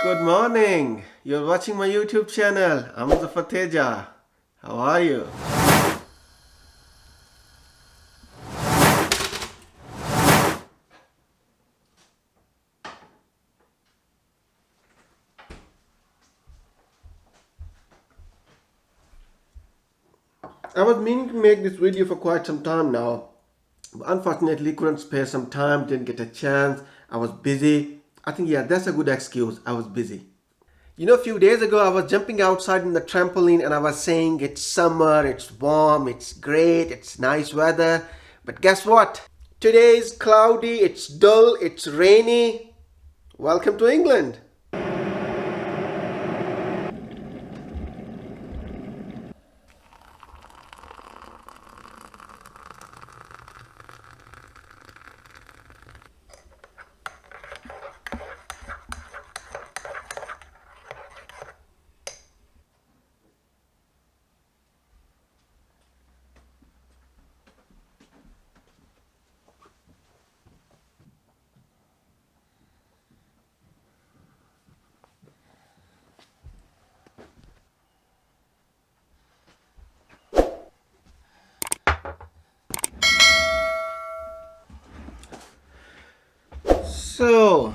Good morning. You're watching my YouTube channel. I'm muzaffar Teja. How are you? I was meaning to make this video for quite some time now. But unfortunately, couldn't spare some time, didn't get a chance. I was busy. I think, yeah, that's a good excuse. I was busy. A few days ago, I was jumping outside in the trampoline and I was saying it's summer, it's warm, it's great, it's nice weather. But guess what? Today is cloudy, it's dull, it's rainy. Welcome to England. So,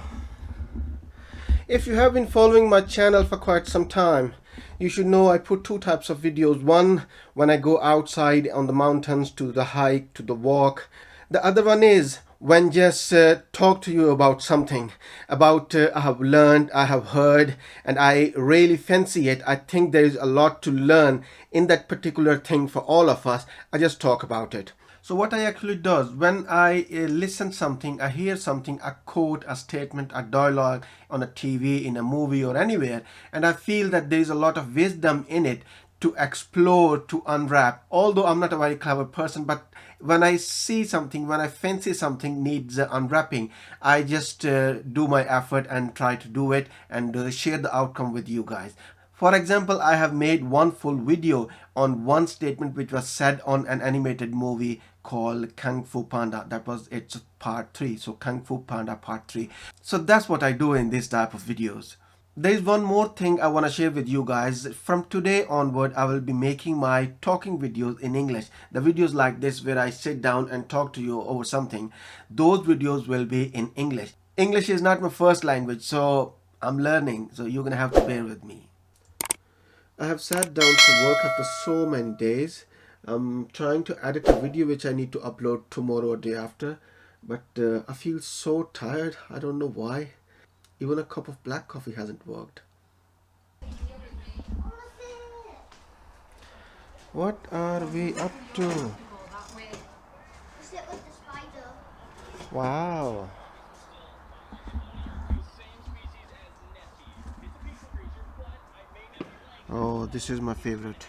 if you have been following my channel for quite some time, you should know I put two types of videos. One, when I go outside on the mountains to the hike, to the walk. The other one is when just talk to you about something, about I have learned, I have heard, and I really fancy it. I think there is a lot to learn in that particular thing for all of us. I just talk about it. So what I actually does when I listen something, I hear something, a quote, a statement, a dialogue on a TV, in a movie or anywhere, and I feel that there is a lot of wisdom in it to explore, to unwrap. Although I'm not a very clever person, but when I see something, when I fancy something needs unwrapping, I just do my effort and try to do it and share the outcome with you guys. For example, I have made one full video on one statement which was said on an animated movie called Kung Fu Panda. That was its part 3. So Kung Fu Panda part 3. So that's what I do in this type of videos. There is one more thing I want to share with you guys. From today onward, I will be making my talking videos in English. The videos like this where I sit down and talk to you over something, those videos will be in English. English is not my first language, so I'm learning. So you're going to have to bear with me. I have sat down to work after so many days. I'm trying to edit a video which I need to upload tomorrow or day after, but I feel so tired. I don't know why. Even a cup of black coffee hasn't worked. What are we up to? Wow. Oh, this is my favorite.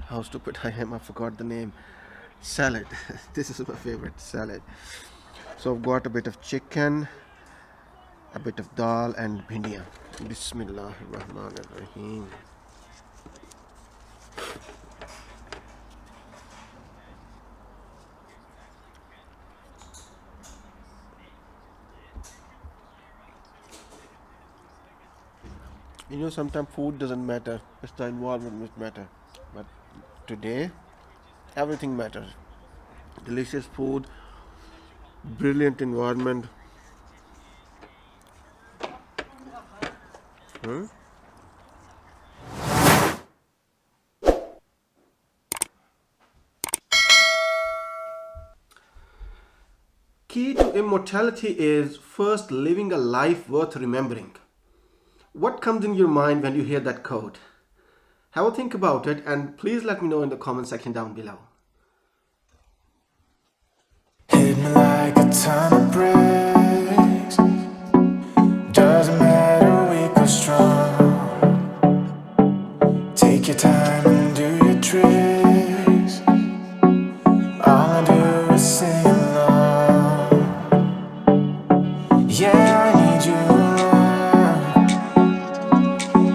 How stupid I am, I forgot the name. Salad. This is my favorite salad. So I've got a bit of chicken, a bit of dal and bhindiya. Bismillah ar-Rahman ar-Rahim. Sometimes food doesn't matter, it's the environment which matters. But today, everything matters. Delicious food, brilliant environment. Key to immortality is first living a life worth remembering. What comes in your mind when you hear that quote? Have a think about it and please let me know in the comment section down below. Hit me like a ton of bricks. Doesn't matter weak or strong. Take your time and do your tricks. All I do is sing along. Yeah, I need you around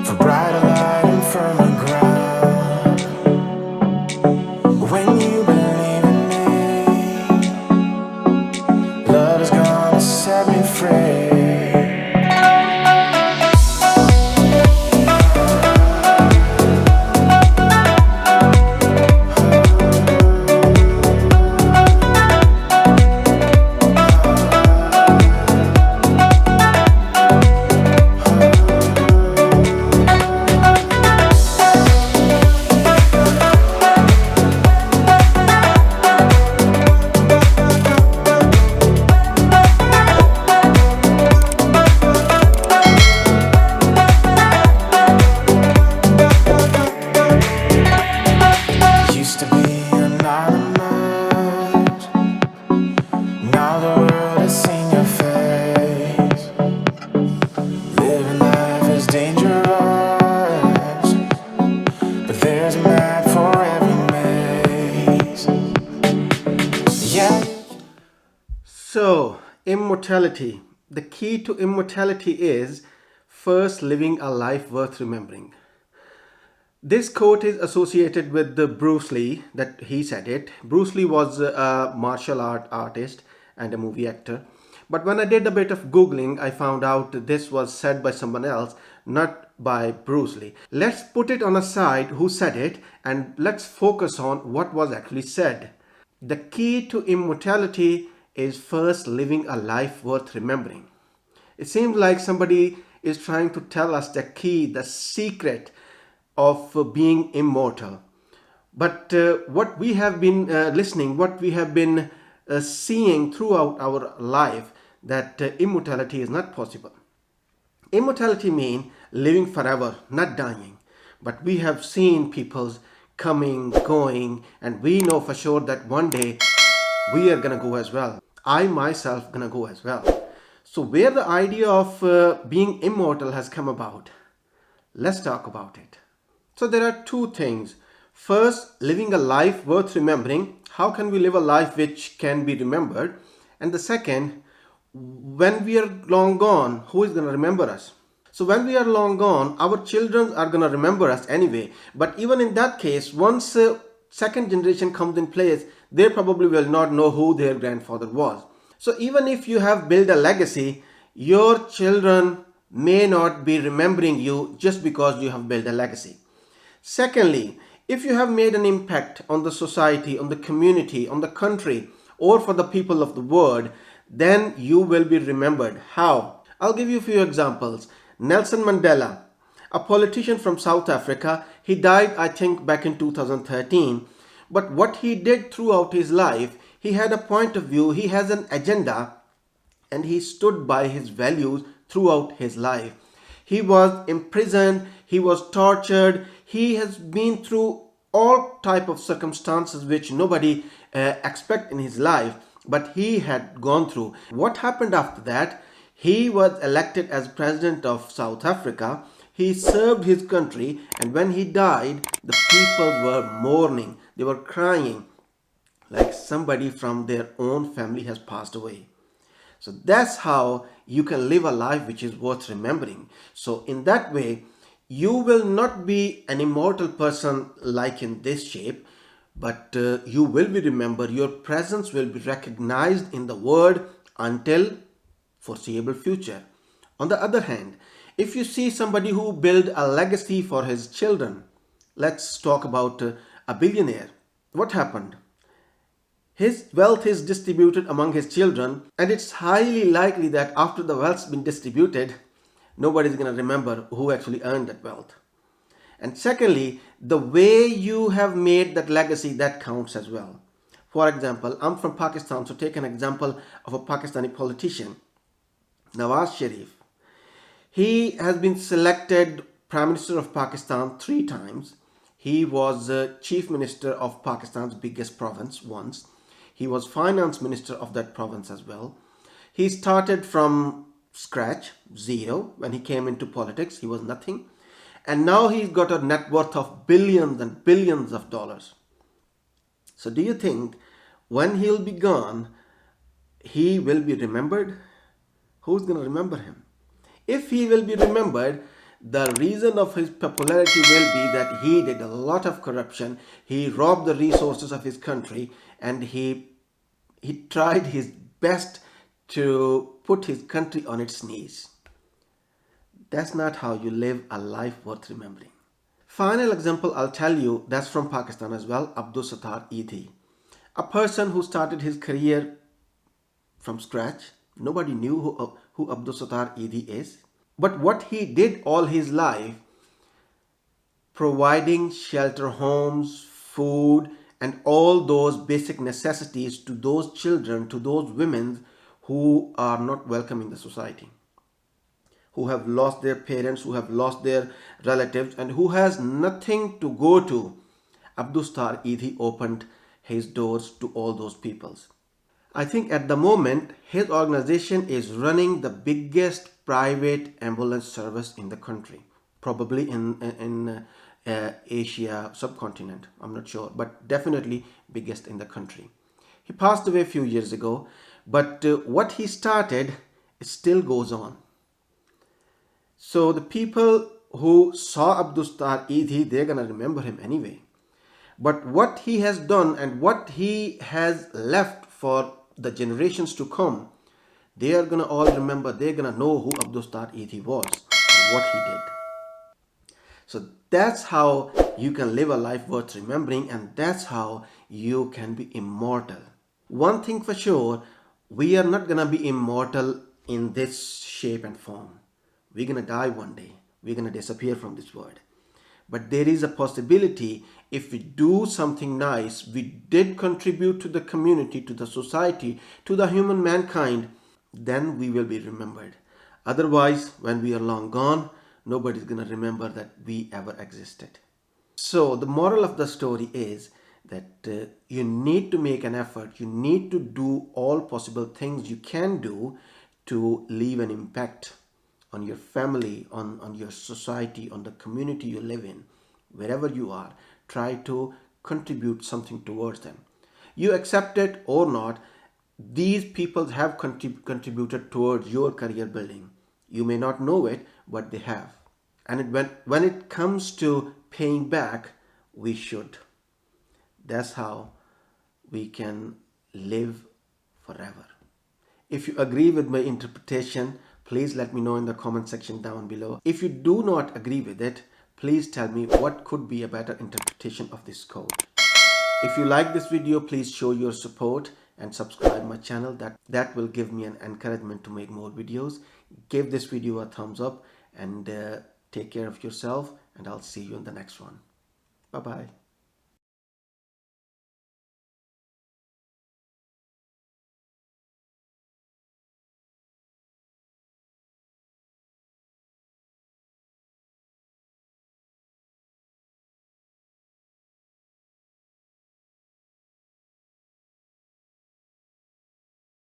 for brighter light and firmer ground. When you believe in me, love is gone. So, immortality. The key to immortality is first living a life worth remembering. This quote is associated with the Bruce Lee, that he said it. Bruce Lee was a martial art artist and a movie actor. But when I did a bit of Googling, I found out that this was said by someone else, not by Bruce Lee. Let's put it on a side who said it and let's focus on what was actually said. The key to immortality is first living a life worth remembering. It seems like somebody is trying to tell us the key, the secret of being immortal. But what we have been listening, what we have been seeing throughout our life, that immortality is not possible. Immortality means living forever, not dying. But we have seen people's coming, going, and we know for sure that one day we are gonna go as well. I myself gonna go as well. So where the idea of being immortal has come about, let's talk about it. So there are two things. First, living a life worth remembering. How can we live a life which can be remembered? And the second, when we are long gone, who is going to remember us? So when we are long gone, our children are going to remember us anyway. But even in that case, once second generation comes in place, they probably will not know who their grandfather was. So even if you have built a legacy, your children may not be remembering you just because you have built a legacy. Secondly, if you have made an impact on the society, on the community, on the country, or for the people of the world, then you will be remembered. How? I'll give you a few examples. Nelson Mandela, a politician from South Africa, he died, I think, back in 2013. But what he did throughout his life, he had a point of view, he has an agenda, and he stood by his values throughout his life. He was imprisoned, he was tortured, he has been through all type of circumstances which nobody expect in his life, but he had gone through. What happened after that? He was elected as president of South Africa. He served his country, and when he died, the people were mourning. They were crying like somebody from their own family has passed away. So that's how you can live a life which is worth remembering. So in that way, you will not be an immortal person like in this shape, but you will be remembered. Your presence will be recognized in the world until foreseeable future. On the other hand, if you see somebody who build a legacy for his children, let's talk about a billionaire. What happened? His wealth is distributed among his children, and it's highly likely that after the wealth's been distributed, nobody's going to remember who actually earned that wealth. And secondly, the way you have made that legacy, that counts as well. For example, I'm from Pakistan, so take an example of a Pakistani politician, Nawaz Sharif. He has been selected Prime Minister of Pakistan 3 times. He was Chief Minister of Pakistan's biggest province once. He was Finance Minister of that province as well. He started from scratch, zero. When he came into politics, he was nothing. And now he's got a net worth of billions and billions of dollars. So do you think when he'll be gone, he will be remembered? Who's going to remember him? If he will be remembered, the reason of his popularity will be that he did a lot of corruption, he robbed the resources of his country, and he tried his best to put his country on its knees. That's not how you live a life worth remembering. Final example I'll tell you, that's from Pakistan as well, Abdul Sattar Eddhi. A person who started his career from scratch. Nobody knew who Abdul Sattar Eddhi is. But what he did all his life, providing shelter homes, food, and all those basic necessities to those children, to those women who are not welcome in the society, who have lost their parents, who have lost their relatives, and who has nothing to go to. Abdul Sattar Eddhi opened his doors to all those peoples. I think at the moment his organization is running the biggest private ambulance service in the country, probably in Asia subcontinent. I'm not sure, but definitely biggest in the country. He passed away a few years ago, but what he started still goes on. So the people who saw Abdul Sattar Eddhi, they're gonna remember him anyway. But what he has done and what he has left for the generations to come, they are gonna all remember, they're gonna know who Abdul Sattar Eddhi was and what he did. So that's how you can live a life worth remembering, and that's how you can be immortal. One thing for sure, we are not gonna be immortal in this shape and form. We're gonna die one day. We're gonna disappear from this world. But there is a possibility, if we do something nice, we did contribute to the community, to the society, to the human mankind, then we will be remembered. Otherwise, when we are long gone, nobody's gonna remember that we ever existed. So the moral of the story is that you need to make an effort. You need to do all possible things you can do to leave an impact on your family, on your society, on the community you live in. Wherever you are, try to contribute something towards them. You accept it or not, these people have contributed towards your career building. You may not know it, but they have. And when it comes to paying back, we should. That's how we can live forever. If you agree with my interpretation, please let me know in the comment section down below. If you do not agree with it, please tell me what could be a better interpretation of this quote. If you like this video, please show your support and subscribe my channel. That will give me an encouragement to make more videos. Give this video a thumbs up and take care of yourself, and I'll see you in the next one. Bye bye.